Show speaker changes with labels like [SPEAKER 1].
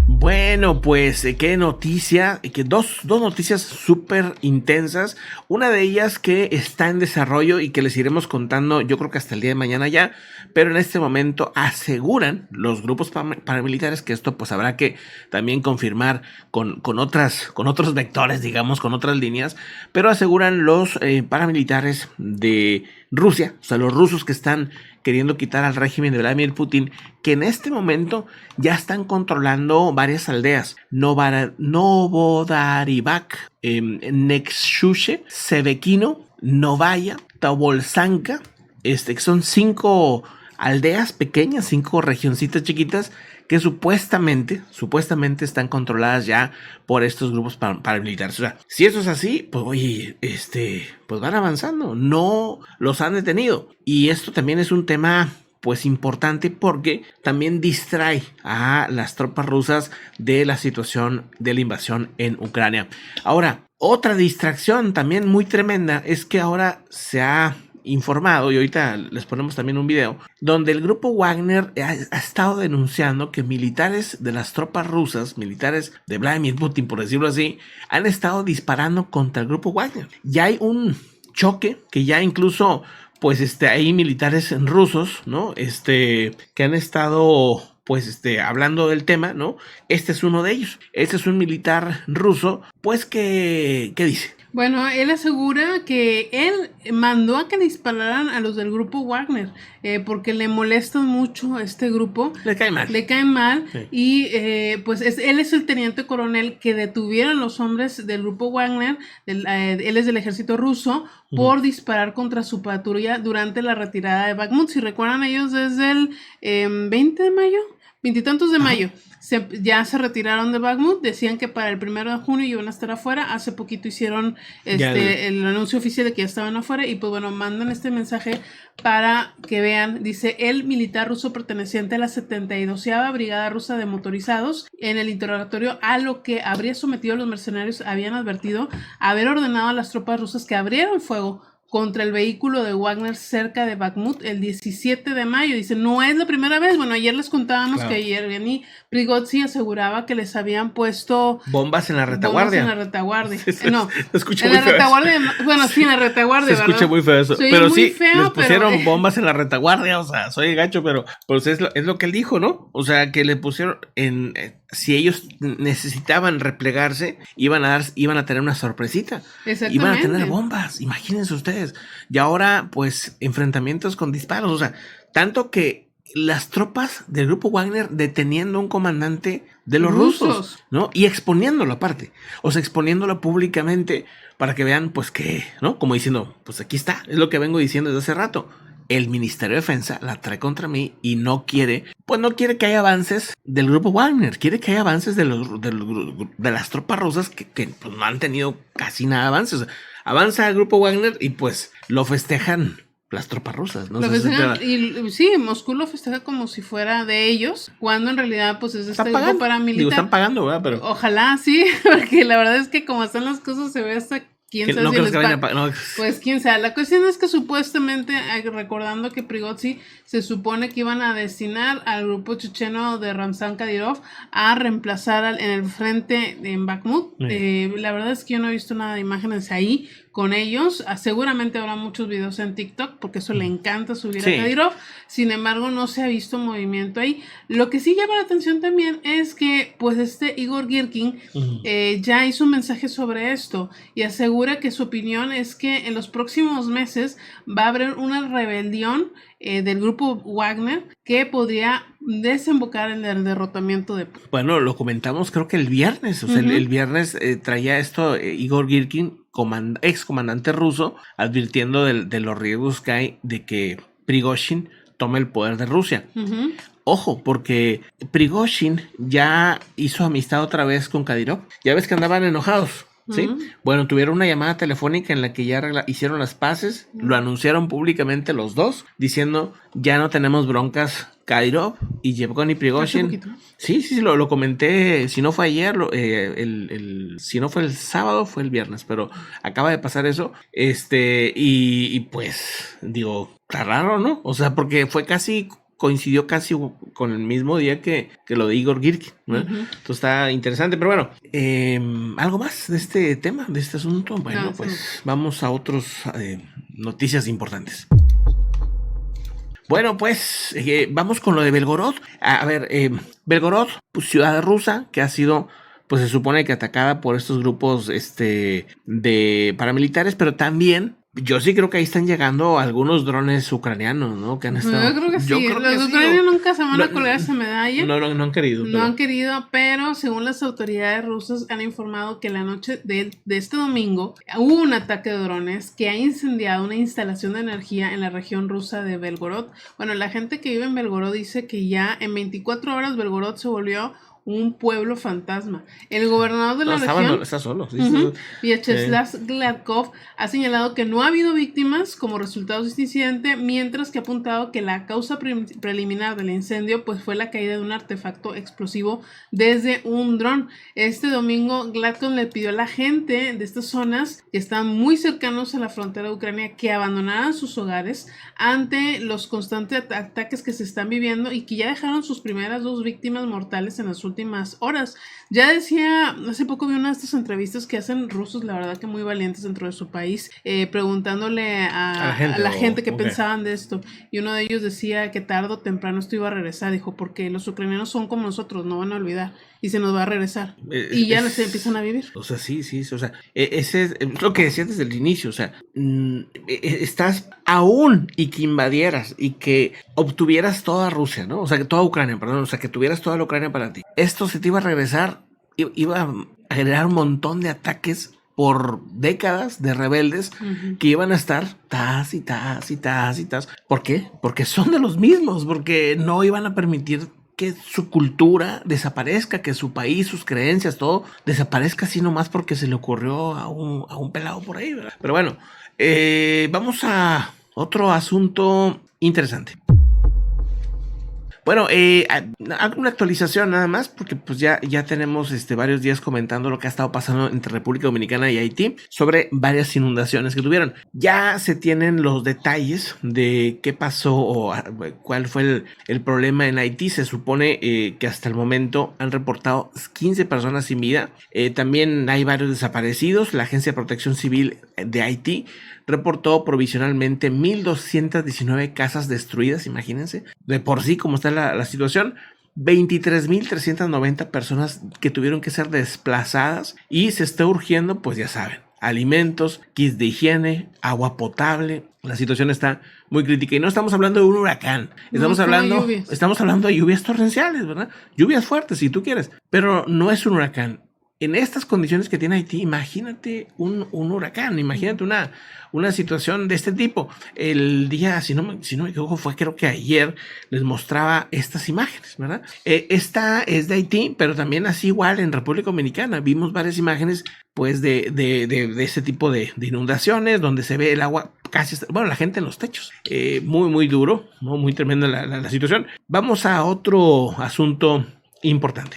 [SPEAKER 1] Bueno, pues qué noticia, que dos noticias súper intensas. Una de ellas que está en desarrollo y que les iremos contando, yo creo que hasta el día de mañana ya, pero en este momento aseguran los grupos paramilitares que esto pues habrá que también confirmar con otros vectores, digamos, con otras líneas, pero aseguran los paramilitares de Rusia, o sea, los rusos que están queriendo quitar al régimen de Vladimir Putin, que en este momento ya están controlando varias aldeas: Novodarivak, Nexushe, Sevekino, Novaya, Tobolsanka, que son 5 aldeas pequeñas, 5 regioncitas chiquitas que supuestamente están controladas ya por estos grupos paramilitares. O sea, si eso es así, pues oye, pues van avanzando, no los han detenido. Y esto también es un tema pues importante porque también distrae a las tropas rusas de la situación de la invasión en Ucrania. Ahora, otra distracción también muy tremenda es que ahora se ha informado, y ahorita les ponemos también un video, donde el grupo Wagner ha estado denunciando que militares de las tropas rusas, militares de Vladimir Putin, por decirlo así, han estado disparando contra el grupo Wagner. Ya hay un choque que ya incluso pues hay militares rusos, ¿no? Que han estado pues hablando del tema, ¿no? Este es uno de ellos. Este es un militar ruso, pues ¿qué dice?
[SPEAKER 2] Bueno, él asegura que él mandó a que dispararan a los del grupo Wagner, porque le molestan mucho a este grupo.
[SPEAKER 1] Le cae mal.
[SPEAKER 2] Le cae mal,
[SPEAKER 1] sí.
[SPEAKER 2] Y pues él es el teniente coronel que detuvieron los hombres del grupo Wagner, él es del ejército ruso, por disparar contra su patrulla durante la retirada de Bakhmut. Si recuerdan, ellos desde el 20 de mayo, veintitantos de mayo, ya se retiraron de Bakhmut. Decían que para el 1 de junio iban a estar afuera. Hace poquito hicieron el anuncio oficial de que ya estaban afuera. Y pues bueno, mandan este mensaje para que vean. Dice: el militar ruso perteneciente a la 72ª Brigada Rusa de Motorizados, en el interrogatorio a lo que habría sometido a los mercenarios, habían advertido haber ordenado a las tropas rusas que abrieran fuego contra el vehículo de Wagner cerca de Bakhmut el 17 de mayo. Dice, no es la primera vez. Bueno, ayer les contábamos que Yevgeny Prigozhin aseguraba que les habían puesto
[SPEAKER 1] bombas en la retaguardia.
[SPEAKER 2] No,
[SPEAKER 1] escucha
[SPEAKER 2] en la retaguardia. Bueno, sí, en la retaguardia.
[SPEAKER 1] Se escucha muy feo eso.
[SPEAKER 2] Soy
[SPEAKER 1] pero
[SPEAKER 2] muy
[SPEAKER 1] sí,
[SPEAKER 2] feo,
[SPEAKER 1] les pusieron bombas en la retaguardia. O sea, soy gacho, pero pues es lo que él dijo, ¿no? O sea, que le pusieron si ellos necesitaban replegarse, iban a tener una sorpresita. Iban a tener bombas, imagínense ustedes. Y ahora, pues, enfrentamientos con disparos. O sea, tanto que las tropas del grupo Wagner deteniendo a un comandante de los rusos, ¿no? Y exponiéndolo aparte. O sea, exponiéndolo públicamente para que vean, pues, que, ¿no? Como diciendo, pues aquí está, es lo que vengo diciendo desde hace rato. El Ministerio de Defensa la trae contra mí y no quiere que haya avances del grupo Wagner, quiere que haya avances de las tropas rusas que pues, no han tenido casi nada de avances. O sea, avanza el grupo Wagner y pues lo festejan las tropas rusas, ¿no?
[SPEAKER 2] Y sí, Moscú lo festeja como si fuera de ellos, cuando en realidad pues es grupo paramilitar.
[SPEAKER 1] Digo, están pagando, ¿verdad? Pero
[SPEAKER 2] ojalá sí, porque la verdad es que como están las cosas se ve hasta quién sabe si pues quién sabe. La cuestión es que supuestamente, recordando que Prigozhin se supone que iban a destinar al grupo checheno de Ramzan Kadyrov a reemplazar en el frente en Bakhmut. La verdad es que yo no he visto nada de imágenes ahí con ellos. Seguramente habrá muchos videos en TikTok porque eso le encanta subir a Kadyrov. Sin embargo, no se ha visto movimiento ahí. Lo que sí llama la atención también es que pues Igor Girkin ya hizo un mensaje sobre esto y asegura que su opinión es que en los próximos meses va a haber una rebelión del grupo Wagner que podría desembocar en el derrotamiento de Putin.
[SPEAKER 1] Bueno, lo comentamos creo que el viernes, o sea, el viernes traía esto Igor Girkin, ex comandante ruso, advirtiendo de los riesgos que hay de que Prigozhin tome el poder de Rusia. Ojo, porque Prigozhin ya hizo amistad otra vez con Kadyrov. Ya ves que andaban enojados. ¿Sí? Bueno, tuvieron una llamada telefónica en la que ya hicieron las paces, lo anunciaron públicamente los dos, diciendo, ya no tenemos broncas Kadyrov y Yevgeny Prigozhin. Sí, lo comenté, si no fue ayer, si no fue el sábado, fue el viernes, pero acaba de pasar eso, y pues, digo, está raro, ¿no? O sea, porque fue casi coincidió casi con el mismo día que lo de Igor Girkin, ¿no? Entonces está interesante, pero bueno, ¿algo más de este tema, de este asunto? Bueno, no, pues vamos a otros noticias importantes. Bueno, pues vamos con lo de Belgorod. A ver, Belgorod, pues, ciudad rusa que ha sido, pues se supone que atacada por estos grupos de paramilitares, pero también yo sí creo que ahí están llegando algunos drones ucranianos, ¿no? Que han estado.
[SPEAKER 2] Yo creo que sí. Los ucranianos nunca se van a colgar esa medalla.
[SPEAKER 1] No han querido.
[SPEAKER 2] No han querido, pero según las autoridades rusas han informado que la noche de este domingo hubo un ataque de drones que ha incendiado una instalación de energía en la región rusa de Belgorod. Bueno, la gente que vive en Belgorod dice que ya en 24 horas Belgorod se volvió un pueblo fantasma. El gobernador de la región,
[SPEAKER 1] está solo.
[SPEAKER 2] Vyacheslav Gladkov, ha señalado que no ha habido víctimas como resultado de este incidente, mientras que ha apuntado que la causa preliminar del incendio pues fue la caída de un artefacto explosivo desde un dron. Este domingo Gladkov le pidió a la gente de estas zonas que están muy cercanos a la frontera de Ucrania que abandonaran sus hogares ante los constantes ataques que se están viviendo y que ya dejaron sus primeras 2 víctimas mortales en las últimas horas. Ya decía, hace poco vi una de estas entrevistas que hacen rusos, la verdad que muy valientes dentro de su país, preguntándole a la gente qué pensaban de esto, y uno de ellos decía que tarde o temprano esto iba a regresar, dijo, porque los ucranianos son como nosotros, no van a olvidar y se nos va a regresar y ya se empiezan a vivir.
[SPEAKER 1] O sea, sí, o sea, ese es lo que decía desde el inicio, o sea, estás aún y que invadieras y que obtuvieras toda Rusia, ¿no? O sea, que toda Ucrania, perdón, o sea, que tuvieras toda la Ucrania para ti. Esto se te iba a regresar, iba a generar un montón de ataques por décadas de rebeldes que iban a estar tas. ¿Por qué? Porque son de los mismos, porque no iban a permitir que su cultura desaparezca, que su país, sus creencias, todo desaparezca así nomás porque se le ocurrió a un pelado por ahí, ¿verdad? Pero bueno, vamos a otro asunto interesante. Bueno, una actualización nada más, porque pues ya tenemos varios días comentando lo que ha estado pasando entre República Dominicana y Haití sobre varias inundaciones que tuvieron. Ya se tienen los detalles de qué pasó o cuál fue el problema en Haití. Se supone que hasta el momento han reportado 15 personas sin vida. También hay varios desaparecidos. La Agencia de Protección Civil de Haití reportó provisionalmente 1,219 casas destruidas, imagínense, de por sí como está la situación, 23,390 personas que tuvieron que ser desplazadas y se está urgiendo, pues ya saben, alimentos, kits de higiene, agua potable. La situación está muy crítica y no estamos hablando de un huracán, estamos hablando de lluvias torrenciales, ¿verdad? Lluvias fuertes si tú quieres, pero no es un huracán. En estas condiciones que tiene Haití, imagínate un huracán, imagínate una situación de este tipo. El día, si no me equivoco, fue creo que ayer, les mostraba estas imágenes, ¿verdad? Esta es de Haití, pero también así igual en República Dominicana. Vimos varias imágenes pues de este tipo de inundaciones, donde se ve el agua casi, la gente en los techos. Muy duro, ¿no? Muy tremenda la situación. Vamos a otro asunto importante.